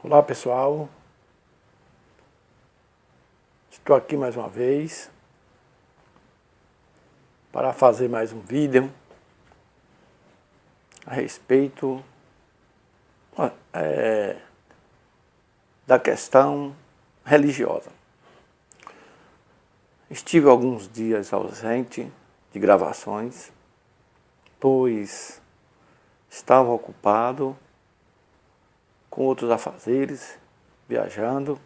Olá pessoal, estou aqui mais uma vez para fazer mais um vídeo a respeito da questão religiosa. Estive alguns dias ausente de gravações, pois estava ocupado com outros afazeres, viajando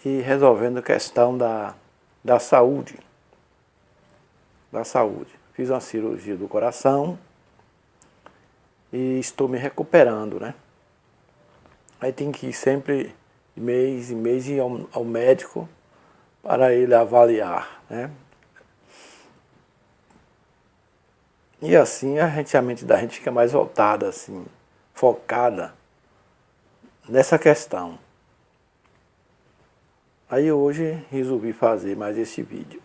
e resolvendo a questão da saúde. Fiz uma cirurgia do coração e estou me recuperando, né? Aí tem que ir sempre, mês em mês, ir ao médico para ele avaliar, né? E assim a mente da gente fica mais voltada, assim, focada nessa questão. Aí hoje resolvi fazer mais esse vídeo.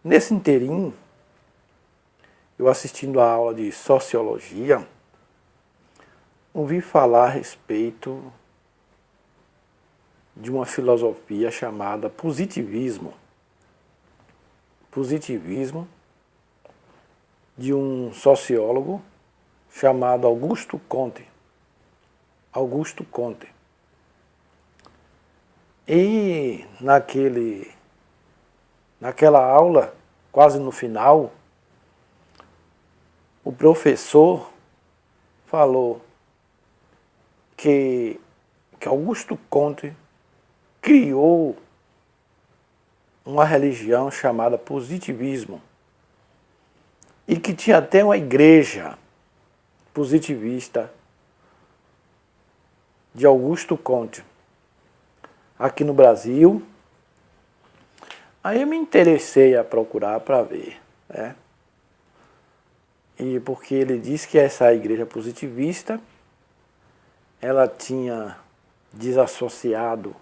Nesse inteirinho, eu assistindo a aula de Sociologia, ouvi falar a respeito de uma filosofia chamada positivismo. Positivismo de um sociólogo chamado Augusto Comte. Augusto Comte. E naquela aula, quase no final, o professor falou que Augusto Comte criou uma religião chamada positivismo e que tinha até uma igreja positivista de Augusto Comte aqui no Brasil. Aí eu me interessei a procurar para ver, né? E porque ele disse que essa igreja positivista, ela tinha desassociado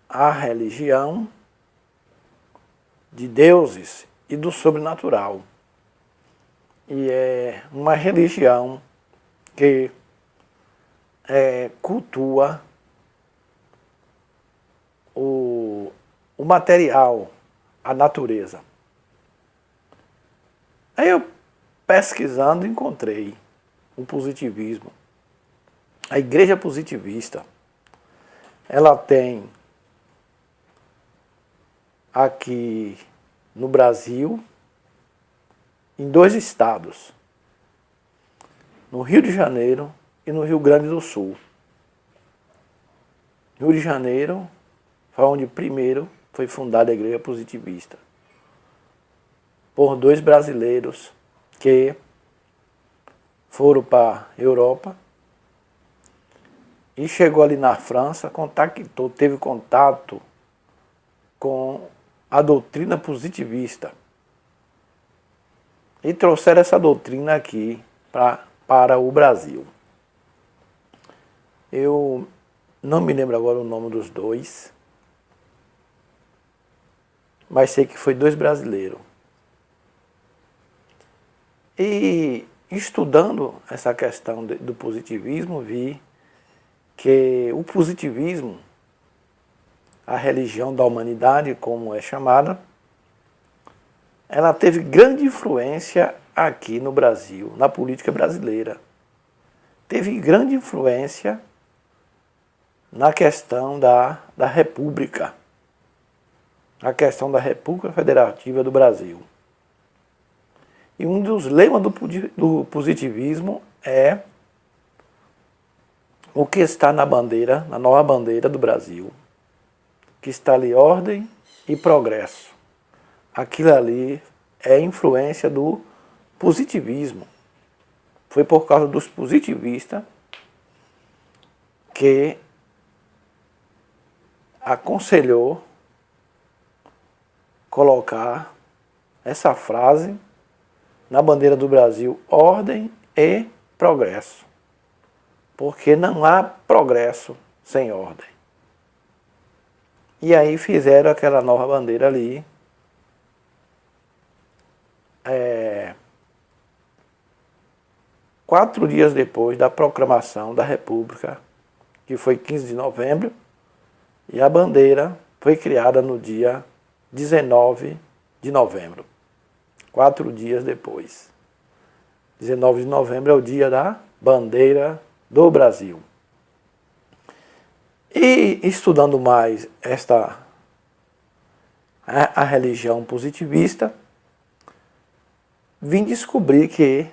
a religião de deuses e do sobrenatural. E é uma religião que cultua o material, a natureza. Aí eu, pesquisando, encontrei o positivismo. A igreja positivista, ela tem aqui no Brasil, em 2 estados, no Rio de Janeiro e no Rio Grande do Sul. Rio de Janeiro foi onde primeiro foi fundada a igreja positivista, por 2 brasileiros que foram para a Europa e chegou ali na França, teve contato com a doutrina positivista e trouxeram essa doutrina aqui para o Brasil. Eu não me lembro agora o nome dos 2, mas sei que foi 2 brasileiros. E estudando essa questão do positivismo, vi que o positivismo, a religião da humanidade, como é chamada, ela teve grande influência aqui no Brasil, na política brasileira. Teve grande influência na questão da República, na questão da República Federativa do Brasil. E um dos lemas do positivismo é o que está na bandeira, na nova bandeira do Brasil, que está ali ordem e progresso. Aquilo ali é influência do positivismo. Foi por causa dos positivistas que aconselhou colocar essa frase na bandeira do Brasil, ordem e progresso. Porque não há progresso sem ordem. E aí fizeram aquela nova bandeira ali, 4 dias depois da proclamação da República, que foi 15 de novembro, e a bandeira foi criada no dia 19 de novembro, 4 dias depois. 19 de novembro é o dia da bandeira do Brasil. E estudando mais a religião positivista, vim descobrir que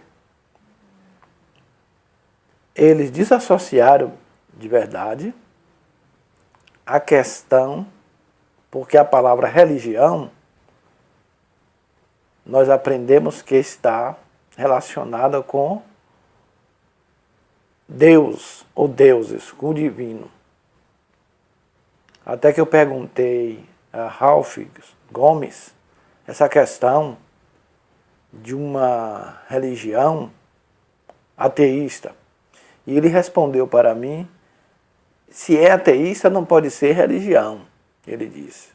eles desassociaram de verdade a questão, porque a palavra religião, nós aprendemos que está relacionada com Deus ou deuses, com o divino. Até que eu perguntei a Ralph Gomes essa questão de uma religião ateísta. E ele respondeu para mim, se é ateísta não pode ser religião, ele disse.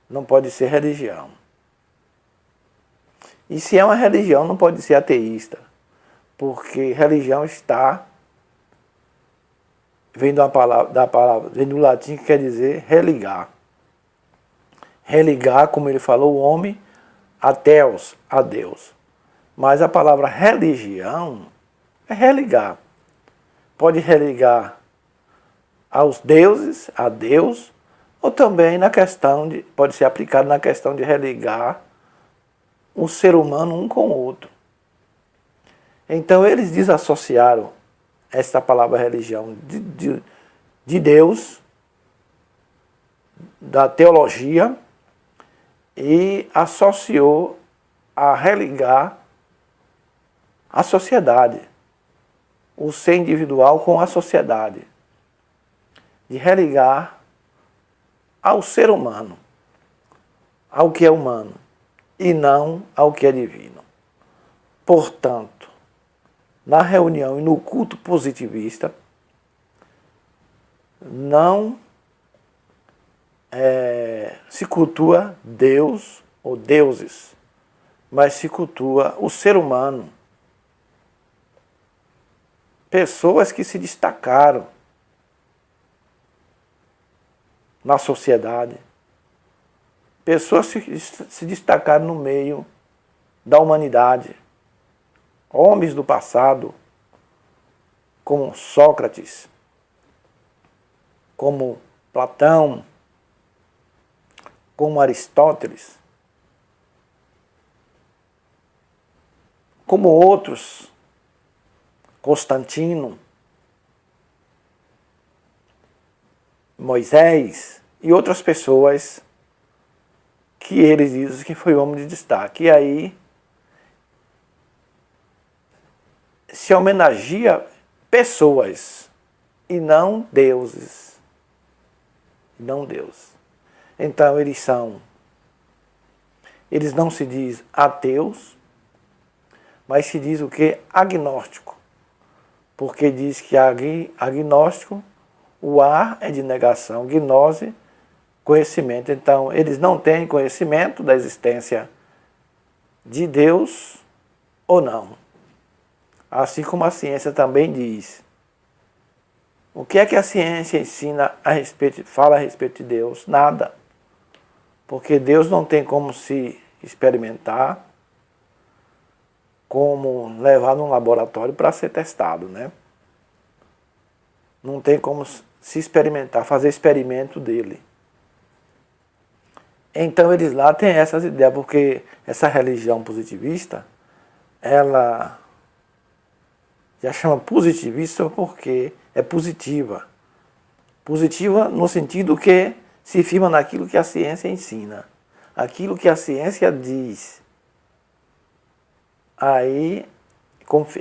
Não pode ser religião. E se é uma religião não pode ser ateísta, porque religião vem vem do latim que quer dizer religar. Religar, como ele falou, o homem a Deus, a Deus. Mas a palavra religião é religar. Pode religar aos deuses, a Deus, ou também pode ser aplicado na questão de religar o ser humano um com o outro. Então eles desassociaram esta palavra religião de Deus, da teologia, e associou a religar a sociedade, o ser individual com a sociedade, de religar ao ser humano, ao que é humano, e não ao que é divino. Portanto, na reunião e no culto positivista, não se cultua Deus ou deuses, mas se cultua o ser humano. Pessoas que se destacaram na sociedade, pessoas que se destacaram no meio da humanidade, homens do passado, como Sócrates, como Platão, como Aristóteles, como outros, Constantino, Moisés e outras pessoas que eles dizem que foi homem de destaque. E aí se homenageia pessoas e não deuses. Não Deus. Então eles não se diz ateus, mas se diz o que? Agnóstico. Porque diz que agnóstico, o A é de negação, gnose, conhecimento. Então eles não têm conhecimento da existência de Deus ou não. Assim como a ciência também diz. O que é que a ciência ensina fala a respeito de Deus? Nada. Porque Deus não tem como se experimentar, como levar num laboratório para ser testado, né? Não tem como se experimentar, fazer experimento dele. Então eles lá têm essas ideias, porque essa religião positivista, ela já chama positivista porque é positiva. Positiva no sentido que se firma naquilo que a ciência ensina. Aquilo que a ciência diz. Aí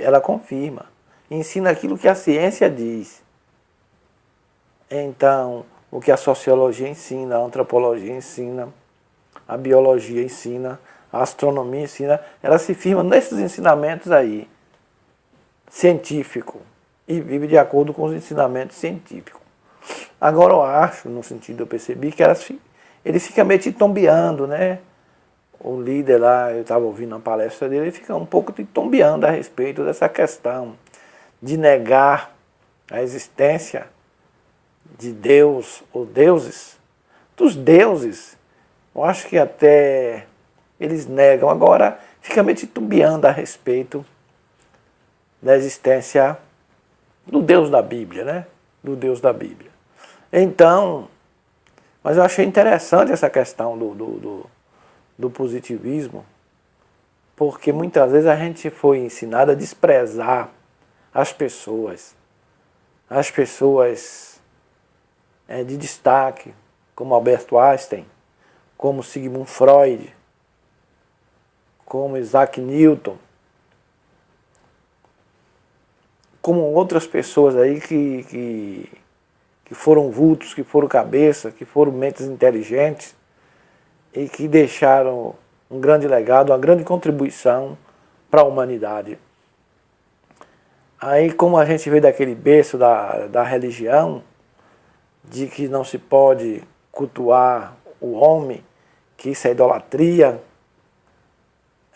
ela confirma. Ensina aquilo que a ciência diz. Então, o que a sociologia ensina, a antropologia ensina, a biologia ensina, a astronomia ensina, ela se firma nesses ensinamentos aí, científico, e vive de acordo com os ensinamentos científicos. Agora eu acho, no sentido eu percebi, que ele fica meio titubeando, né? o líder lá, eu estava ouvindo uma palestra dele, ele fica um pouco titubeando a respeito dessa questão de negar a existência de Deus ou deuses. Dos deuses, eu acho que até eles negam. Agora, fica meio titubeando a respeito da existência do Deus da Bíblia, né? Do Deus da Bíblia. Então, mas eu achei interessante essa questão do positivismo, porque muitas vezes a gente foi ensinado a desprezar as pessoas de destaque, como Albert Einstein, como Sigmund Freud, como Isaac Newton, como outras pessoas aí que foram vultos, que foram cabeça, que foram mentes inteligentes e que deixaram um grande legado, uma grande contribuição para a humanidade. Aí, como a gente vê daquele berço da religião, de que não se pode cultuar o homem, que isso é idolatria,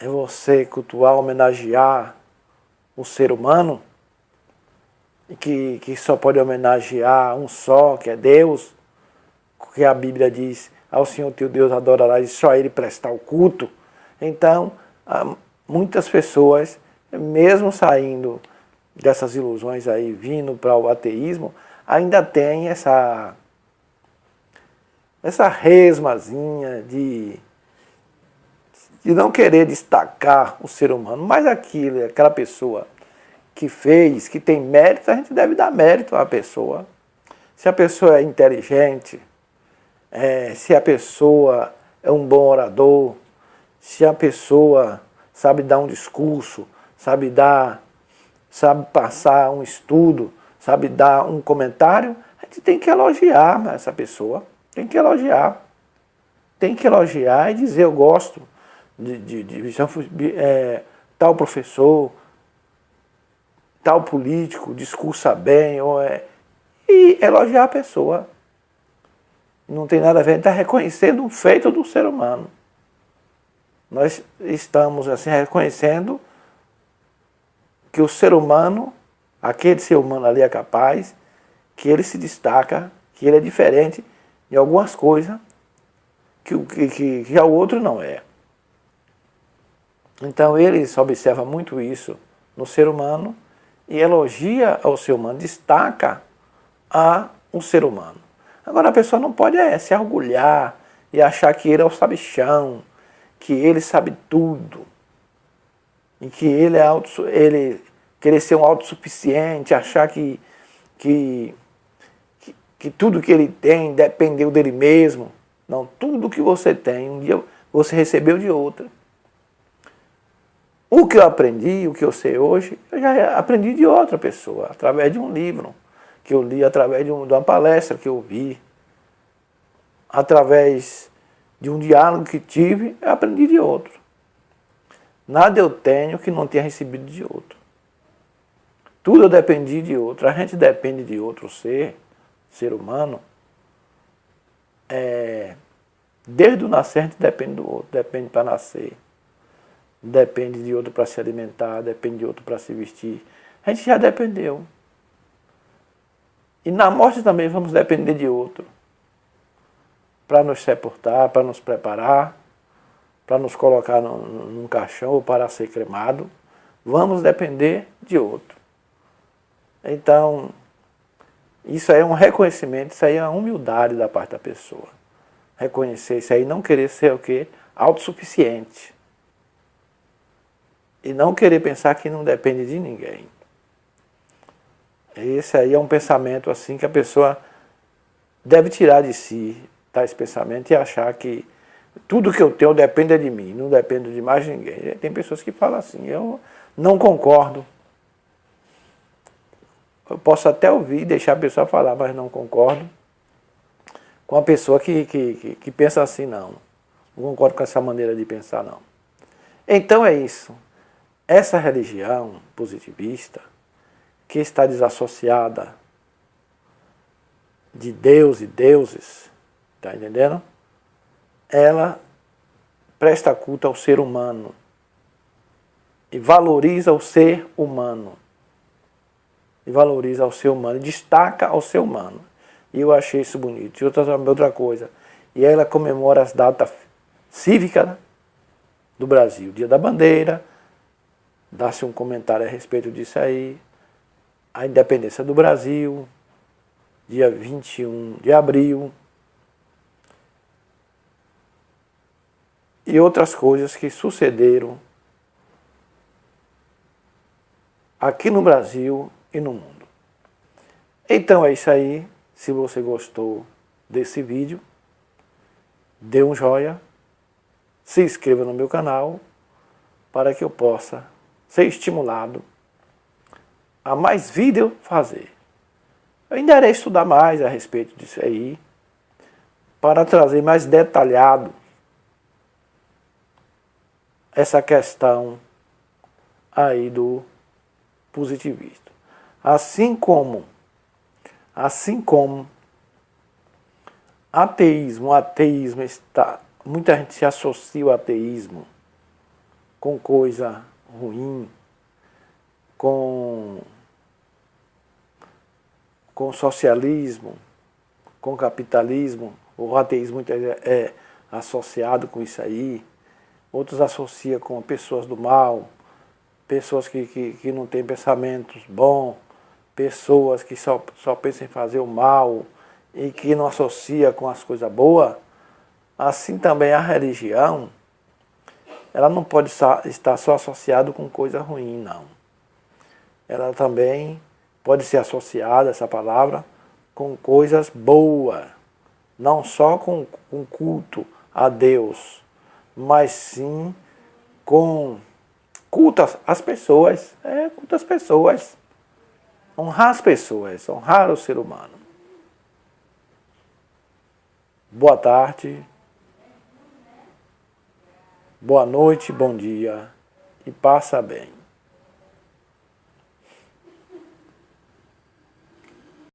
é você cultuar, homenagear o ser humano, e que só pode homenagear um só, que é Deus, porque a Bíblia diz, ao Senhor teu Deus adorarás e só a Ele prestar o culto. Então, muitas pessoas, mesmo saindo dessas ilusões aí, vindo para o ateísmo, ainda tem essa resmazinha de não querer destacar o ser humano, mas aquela pessoa que fez, que tem mérito, a gente deve dar mérito à pessoa. Se a pessoa é inteligente, se a pessoa é um bom orador, se a pessoa sabe dar um discurso, sabe passar um estudo, sabe dar um comentário, a gente tem que elogiar essa pessoa, tem que elogiar e dizer eu gosto de tal professor, tal político, discursa bem, e elogiar a pessoa. Não tem nada a ver, a gente está reconhecendo um feito do ser humano. Nós estamos assim reconhecendo que o ser humano, aquele ser humano ali é capaz, que ele se destaca, que ele é diferente de algumas coisas que já o outro não é. Então ele observa muito isso no ser humano e elogia ao ser humano, destaca o ser humano. Agora a pessoa não pode se orgulhar e achar que ele é o sabichão, que ele sabe tudo, e que ele querer ser um autossuficiente, achar que tudo que ele tem dependeu dele mesmo. Não, tudo que você tem, um dia você recebeu de outra. O que eu aprendi, o que eu sei hoje, eu já aprendi de outra pessoa, através de um livro que eu li, através de uma palestra que eu vi, através de um diálogo que tive, eu aprendi de outro. Nada eu tenho que não tenha recebido de outro. Tudo eu dependi de outro. A gente depende de outro ser humano. Desde o nascer a gente depende do outro, depende para nascer. Depende de outro para se alimentar, depende de outro para se vestir. A gente já dependeu. E na morte também vamos depender de outro. Para nos sepultar, para nos preparar, para nos colocar num caixão ou para ser cremado, vamos depender de outro. Então, isso aí é um reconhecimento, isso aí é uma humildade da parte da pessoa. Reconhecer isso aí, não querer ser o quê? Autossuficiente. E não querer pensar que não depende de ninguém. Esse aí é um pensamento assim que a pessoa deve tirar de si, tá, esse pensamento, e achar que tudo que eu tenho depende de mim, não depende de mais ninguém. Tem pessoas que falam assim, eu não concordo. Eu posso até ouvir e deixar a pessoa falar, mas não concordo com a pessoa que pensa assim, não. Não concordo com essa maneira de pensar, não. Então é isso. Essa religião positivista, que está desassociada de Deus e deuses, está entendendo? Ela presta culto ao ser humano e valoriza o ser humano. E valoriza o ser humano, e destaca o ser humano. E eu achei isso bonito. E outra coisa, e ela comemora as datas cívicas do Brasil. Dia da Bandeira, dá-se um comentário a respeito disso aí. A independência do Brasil, dia 21 de abril. E outras coisas que sucederam aqui no Brasil e no mundo. Então é isso aí. Se você gostou desse vídeo, dê um joinha, se inscreva no meu canal para que eu possa ser estimulado a mais vídeo fazer. Eu ainda irei estudar mais a respeito disso aí para trazer mais detalhado essa questão aí do positivismo. Assim como ateísmo está, muita gente se associa ao ateísmo com coisa ruim, com socialismo, com capitalismo. O ateísmo é associado com isso aí. Outros associam com pessoas do mal, pessoas que não têm pensamentos bons, pessoas que só pensam em fazer o mal e que não associa com as coisas boas. Assim também a religião, ela não pode estar só associada com coisa ruim, não. Ela também pode ser associada, essa palavra, com coisas boas. Não só com culto a Deus, mas sim com culto às pessoas. Culto às pessoas. Honrar as pessoas, honrar o ser humano. Boa tarde, boa noite, bom dia e passa bem.